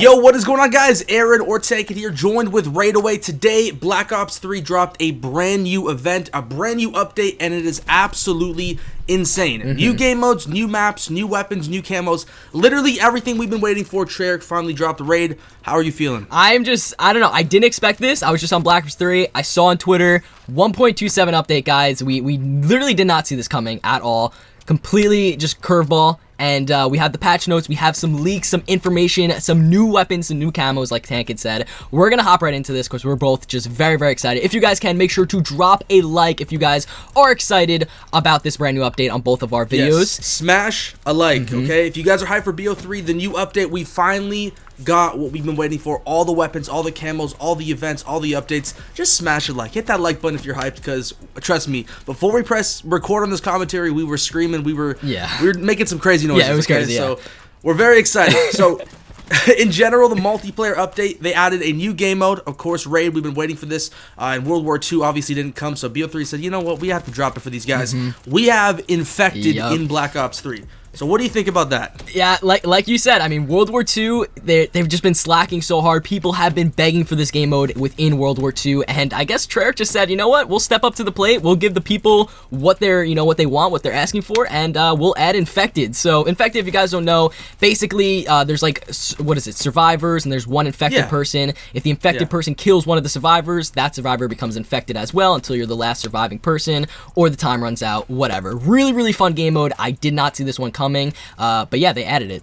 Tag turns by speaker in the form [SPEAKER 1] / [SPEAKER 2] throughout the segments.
[SPEAKER 1] Yo, what is going on, guys? Aaron or Tank here, joined with Raidaway. Today, Black Ops 3 dropped a brand new event, a brand new update, and it is absolutely insane. New game modes, new maps, new weapons, new camos, literally everything we've been waiting for. Treyarch finally dropped the raid. How are you feeling?
[SPEAKER 2] I don't know. I didn't expect this. I was just on Black Ops 3. I saw on Twitter, 1.27 update, guys. We literally did not see this coming at all. Completely just curveball. And we have the patch notes, we have some leaks, some information, some new weapons, some new camos, like Tank had said. We're going to hop right into this because we're both just very, very excited. If you guys can, make sure to drop a like if you guys are excited about this brand new update on both of our videos.
[SPEAKER 1] Yes. Smash a like, okay? If you guys are hyped for BO3, the new update, we finally got what we've been waiting for. All the weapons, all the camos, all the events, all the updates. Just smash a like. Hit that like button if you're hyped, because trust me, before we press record on this commentary, we were screaming, we were making some crazy noises.
[SPEAKER 2] Yeah, it was crazy.
[SPEAKER 1] So we're very excited. So in general, the multiplayer update, they added a new game mode. Of course, Raid, we've been waiting for this. And World War II obviously didn't come, so BO3 said, you know what, we have to drop it for these guys. We have Infected in Black Ops 3. So what do you think about that?
[SPEAKER 2] Yeah, like you said, I mean, World War II, they've just been slacking so hard. People have been begging for this game mode within World War II, and I guess Treyarch just said, you know what, we'll step up to the plate, we'll give the people what they're, what they want, what they're asking for, and we'll add Infected. So Infected, if you guys don't know, basically there's like, survivors, and there's one infected person. If the infected person kills one of the survivors, that survivor becomes infected as well until you're the last surviving person, or the time runs out, whatever. Really, really fun game mode. I did not see this one coming. But yeah, they added it.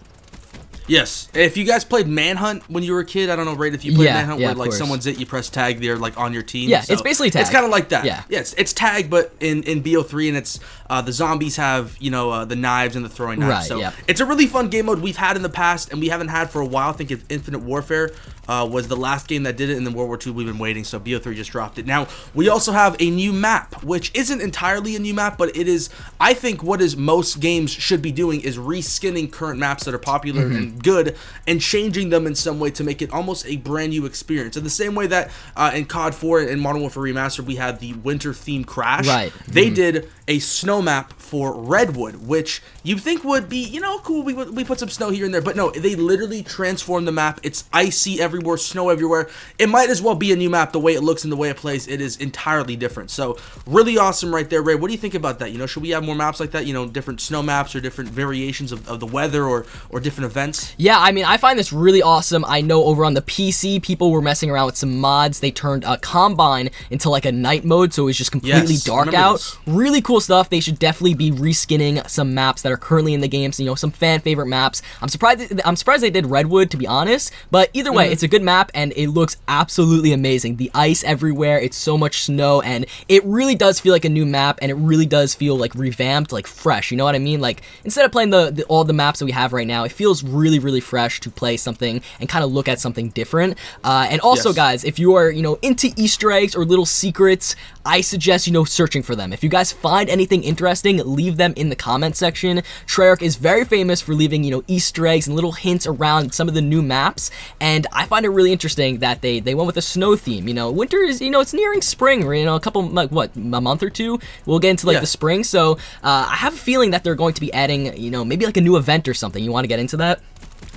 [SPEAKER 1] Yes. If you guys played Manhunt when you were a kid, I don't know, right? If you played Manhunt where like someone's you press tag, they're like on your team.
[SPEAKER 2] Yeah,
[SPEAKER 1] so
[SPEAKER 2] it's basically tag.
[SPEAKER 1] It's kind of like that.
[SPEAKER 2] Yeah,
[SPEAKER 1] it's tag, but in BO3, and it's the zombies have the knives and the throwing knives.
[SPEAKER 2] Right,
[SPEAKER 1] so it's a really fun game mode we've had in the past, and we haven't had for a while. I think Infinite Warfare was the last game that did it, and then World War II we've been waiting, so BO3 just dropped it. Now we also have a new map, which isn't entirely a new map, but it is. I think what is most games should be doing is reskinning current maps that are popular and good, and changing them in some way to make it almost a brand new experience. In the same way that in COD 4 and Modern Warfare Remastered, we had the winter theme Crash.
[SPEAKER 2] Right.
[SPEAKER 1] They did a snow map for Redwood, which you think would be, cool. We put some snow here and there, but no, they literally transformed the map. It's icy everywhere, snow everywhere. It might as well be a new map. The way it looks and the way it plays, it is entirely different. So really awesome right there, Ray. What do you think about that? Should we have more maps like that? Different snow maps or different variations of the weather or different events?
[SPEAKER 2] Yeah, I mean, I find this really awesome. I know over on the PC, people were messing around with some mods. They turned a Combine into like a night mode, so it was just completely dark out. Really cool stuff. They should definitely be reskinning some maps that are currently in the game. So, some fan favorite maps. I'm surprised they did Redwood, to be honest. But either way, it's a good map and it looks absolutely amazing. The ice everywhere, it's so much snow, and it really does feel like a new map, and it really does feel like revamped, like fresh. You know what I mean? Like instead of playing all the maps that we have right now, it feels really, really fresh to play something and kind of look at something different. And also, guys, if you are into Easter eggs or little secrets, I suggest searching for them. If you guys find anything interesting, leave them in the comment section. Treyarch is very famous for leaving Easter eggs and little hints around some of the new maps, and I find it really interesting that they went with a snow theme. Winter is it's nearing spring, or a couple a month or two we'll get into the spring. So I have a feeling that they're going to be adding maybe like a new event or something. You want to get into that?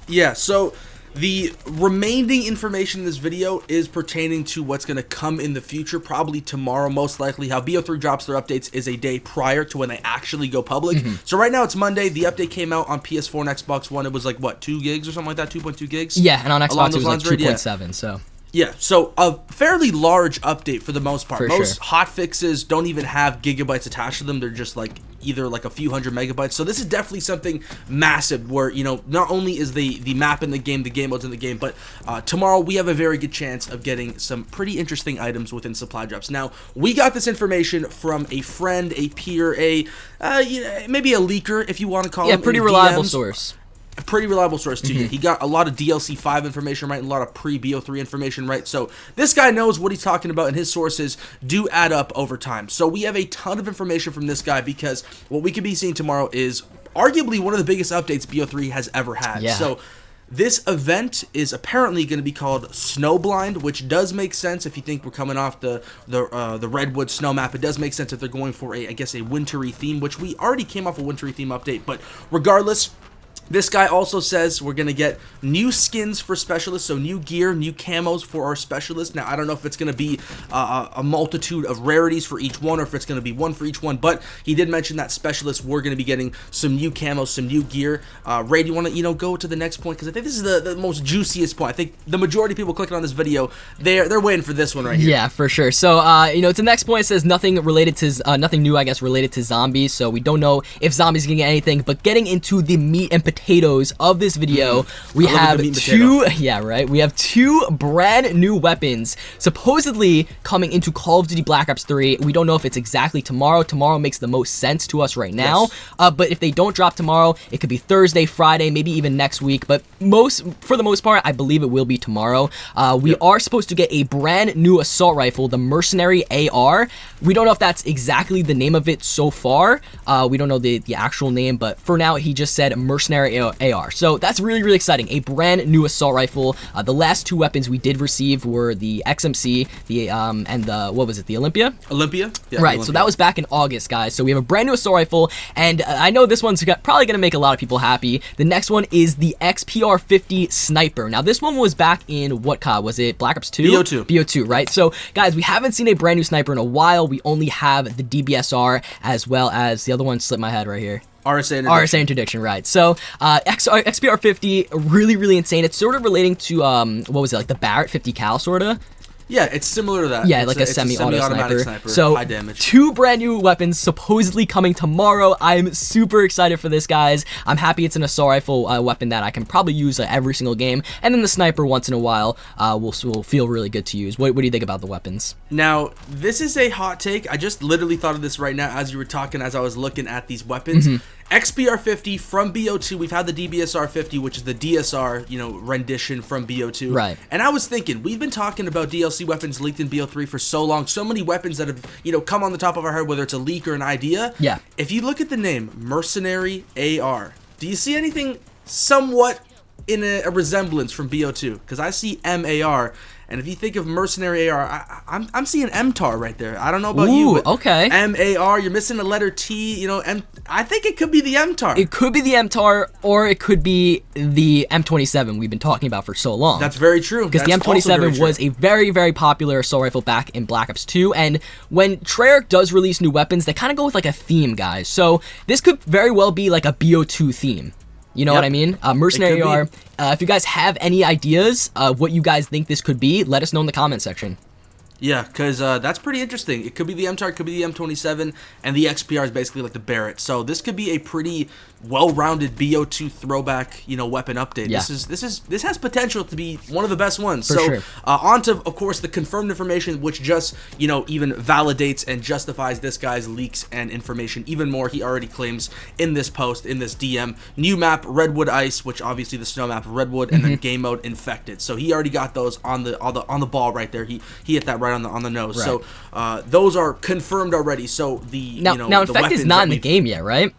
[SPEAKER 1] Yeah, so the remaining information in this video is pertaining to what's going to come in the future, probably tomorrow, most likely. How BO3 drops their updates is a day prior to when they actually go public. So right now it's Monday. The update came out on PS4 and Xbox One. It was like, what, 2 gigs or something like that? 2.2 gigs?
[SPEAKER 2] Yeah, and on Xbox it was like 2.7, so...
[SPEAKER 1] Yeah, so a fairly large update for the most part.
[SPEAKER 2] For
[SPEAKER 1] most hot fixes don't even have gigabytes attached to them. They're just like either like a few hundred megabytes. So this is definitely something massive where, not only is the map in the game, the game mode's in the game, but tomorrow we have a very good chance of getting some pretty interesting items within supply drops. Now, we got this information from a friend, a peer, maybe a leaker, if you want to call him.
[SPEAKER 2] Yeah, pretty reliable source.
[SPEAKER 1] A pretty reliable source too. He got a lot of DLC 5 information right and a lot of pre-BO3 information right. So this guy knows what he's talking about, and his sources do add up over time. So we have a ton of information from this guy, because what we could be seeing tomorrow is arguably one of the biggest updates BO3 has ever had.
[SPEAKER 2] Yeah.
[SPEAKER 1] So this event is apparently going to be called SNOWBLIND, which does make sense if you think we're coming off the Redwood snow map. It does make sense if they're going for I guess a wintry theme, which we already came off a wintry theme update. But regardless, This guy also says we're going to get new skins for specialists, so new gear, new camos for our specialists. Now, I don't know if it's going to be a multitude of rarities for each one or if it's going to be one for each one, but he did mention that specialists were going to be getting some new camos, some new gear. Ray, do you want to, go to the next point? Because I think this is the most juiciest point. I think the majority of people clicking on this video, they're waiting for this one right here.
[SPEAKER 2] Yeah, for sure. So, the next point says nothing related to, nothing new, I guess, related to zombies. So we don't know if zombies are going to get anything, but getting into the meat and potatoes of this video, we have we have two brand new weapons supposedly coming into Call of Duty Black Ops 3. We don't know if it's exactly tomorrow. Tomorrow makes the most sense to us right now. Yes. But if they don't drop tomorrow, it could be Thursday, Friday, maybe even next week. But for the most part, I believe it will be tomorrow. We are supposed to get a brand new assault rifle, the Mercenary AR. We don't know if that's exactly the name of it so far. We don't know the actual name, but for now, he just said Mercenary AR. So that's really, really exciting. A brand new assault rifle. The last two weapons we did receive were the XMC, and the, what was it, the Olympia?
[SPEAKER 1] Olympia? Yeah,
[SPEAKER 2] right,
[SPEAKER 1] Olympia.
[SPEAKER 2] So that was back in August, guys. So we have a brand new assault rifle, and I know this one's probably going to make a lot of people happy. The next one is the Xpr-50 Sniper. Now, this one was back in, what COD? Was it Black Ops 2?
[SPEAKER 1] BO2.
[SPEAKER 2] BO2, right? So, guys, we haven't seen a brand new sniper in a while. We only have the DBSR, as well as the other one slipped my head right here. RSA interdiction, right. So, XPR-50, really, really insane. It's sort of relating to, what was it, like the Barrett 50 cal, sort of?
[SPEAKER 1] Yeah, it's similar to that.
[SPEAKER 2] Yeah,
[SPEAKER 1] it's
[SPEAKER 2] like a semi-automatic
[SPEAKER 1] sniper.
[SPEAKER 2] So,
[SPEAKER 1] high damage.
[SPEAKER 2] Two brand new weapons supposedly coming tomorrow. I'm super excited for this, guys. I'm happy it's an assault rifle weapon that I can probably use every single game. And then the sniper once in a while will feel really good to use. What do you think about the weapons?
[SPEAKER 1] Now, this is a hot take. I just literally thought of this right now as you were talking, as I was looking at these weapons. Xpr-50 from BO2. We've had the DBSR-50, which is the DSR, rendition from BO2.
[SPEAKER 2] Right.
[SPEAKER 1] And I was thinking, we've been talking about DLC weapons leaked in BO3 for so long. So many weapons that have, come on the top of our head, whether it's a leak or an idea.
[SPEAKER 2] Yeah.
[SPEAKER 1] If you look at the name, Mercenary AR, do you see anything somewhat in a resemblance from BO2? Because I see MAR. And if you think of Mercenary AR, I'm seeing MTAR right there. I don't know about you, but
[SPEAKER 2] okay.
[SPEAKER 1] MAR, you're missing a letter T, I think it could be the MTAR.
[SPEAKER 2] It could be the MTAR, or it could be the M27 we've been talking about for so long.
[SPEAKER 1] That's very true.
[SPEAKER 2] Because the M27 was a very, very popular assault rifle back in Black Ops 2, and when Treyarch does release new weapons, they kind of go with like a theme, guys. So this could very well be like a BO2 theme. You know what I mean? Mercenary AR. If you guys have any ideas of what you guys think this could be, let us know in the comment section.
[SPEAKER 1] Yeah, because that's pretty interesting. It could be the MTAR, it could be the M27, and the XPR is basically like the Barrett. So this could be a pretty well-rounded BO2 throwback, weapon update.
[SPEAKER 2] Yeah.
[SPEAKER 1] This has potential to be one of the best ones.
[SPEAKER 2] For sure.
[SPEAKER 1] On to, of course, the confirmed information, which just, even validates and justifies this guy's leaks and information even more. He already claims in this post, in this DM, new map, Redwood Ice, which obviously the snow map, Redwood, and then game mode Infected. So he already got those on the ball right there. He hit that right on the nose.
[SPEAKER 2] Right.
[SPEAKER 1] So those are confirmed already. So
[SPEAKER 2] now Infected is not in the game yet, right?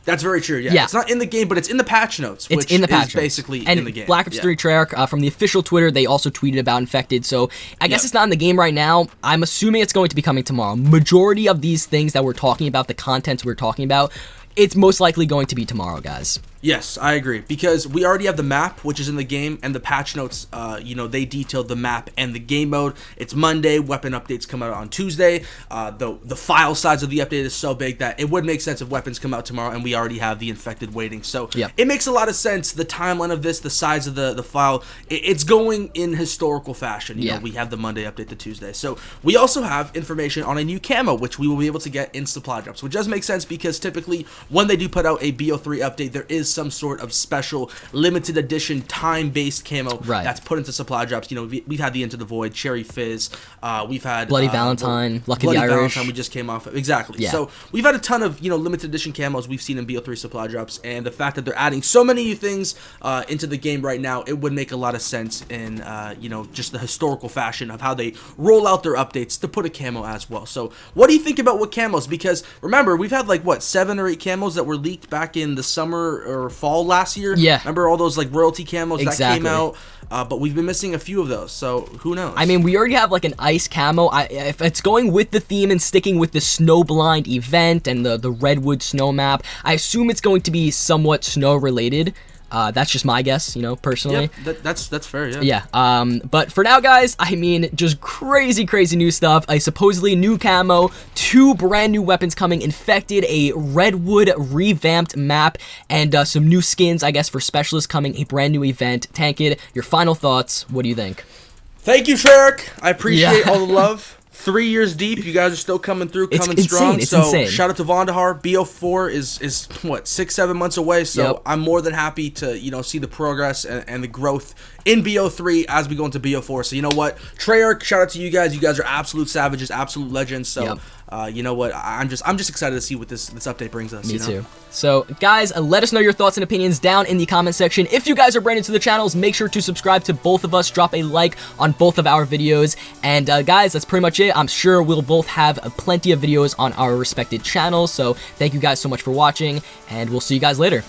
[SPEAKER 1] That's very true. Yeah, it's not in the game, but it's in the patch notes.
[SPEAKER 2] It's in the patch notes.
[SPEAKER 1] Basically
[SPEAKER 2] and
[SPEAKER 1] in the game.
[SPEAKER 2] Black Ops 3 Treyarch from the official Twitter, they also tweeted about Infected. So I guess it's not in the game right now. I'm assuming it's going to be coming tomorrow. Majority of these things that we're talking about, the contents we're talking about, it's most likely going to be tomorrow, guys.
[SPEAKER 1] Yes, I agree, because we already have the map, which is in the game, and the patch notes, they detailed the map and the game mode. It's Monday, weapon updates come out on Tuesday. The file size of the update is so big that it would make sense if weapons come out tomorrow, and we already have the Infected waiting. So it makes a lot of sense, the timeline of this, the size of the file, it's going in historical fashion. You know, we have the Monday update to Tuesday. So we also have information on a new camo, which we will be able to get in supply drops, which does make sense because typically when they do put out a BO3 update, there is some sort of special limited edition time-based camo that's put into supply drops. We've had the Into the Void, Cherry Fizz, we've had
[SPEAKER 2] Bloody Valentine, Lucky
[SPEAKER 1] Bloody
[SPEAKER 2] the Irish.
[SPEAKER 1] Valentine we just came off of. Exactly. So we've had a ton of limited edition camos we've seen in BO3 supply drops, and the fact that they're adding so many new things into the game right now, it would make a lot of sense in just the historical fashion of how they roll out their updates to put a camo as well. So what do you think about what camos? Because remember, we've had 7 or 8 camos that were leaked back in the summer or fall last year. Remember all those royalty camos that came out? But we've been missing a few of those, so who knows? I
[SPEAKER 2] mean, we already have an ice camo. If it's going with the theme and sticking with the SNOWBLIND event and the Redwood snow map, I assume it's going to be somewhat snow related. That's just my guess, you know, personally.
[SPEAKER 1] Yeah, that's fair, yeah.
[SPEAKER 2] Yeah, but for now, guys, I mean, just crazy new stuff. A supposedly new camo, 2 brand new weapons coming, Infected, a Redwood revamped map, and some new skins, I guess, for specialists coming, a brand new event. Tankid, your final thoughts, what do you think?
[SPEAKER 1] Thank you, Treyarch. I appreciate all the love. 3 years deep, you guys are still coming through, coming strong.
[SPEAKER 2] It's
[SPEAKER 1] so
[SPEAKER 2] insane.
[SPEAKER 1] Shout out to Vondahar. BO4 is what, 6-7 months away. So I'm more than happy to see the progress and the growth in BO3 as we go into BO4. So you know what, Treyarch, shout out to you guys. You guys are absolute savages, absolute legends. So you know what, I'm just excited to see what this update brings us.
[SPEAKER 2] Me too. So guys, let us know your thoughts and opinions down in the comment section. If you guys are brand new to the channels, make sure to subscribe to both of us. Drop a like on both of our videos. And guys, that's pretty much it. I'm sure we'll both have plenty of videos on our respected channels. So thank you guys so much for watching, and we'll see you guys later.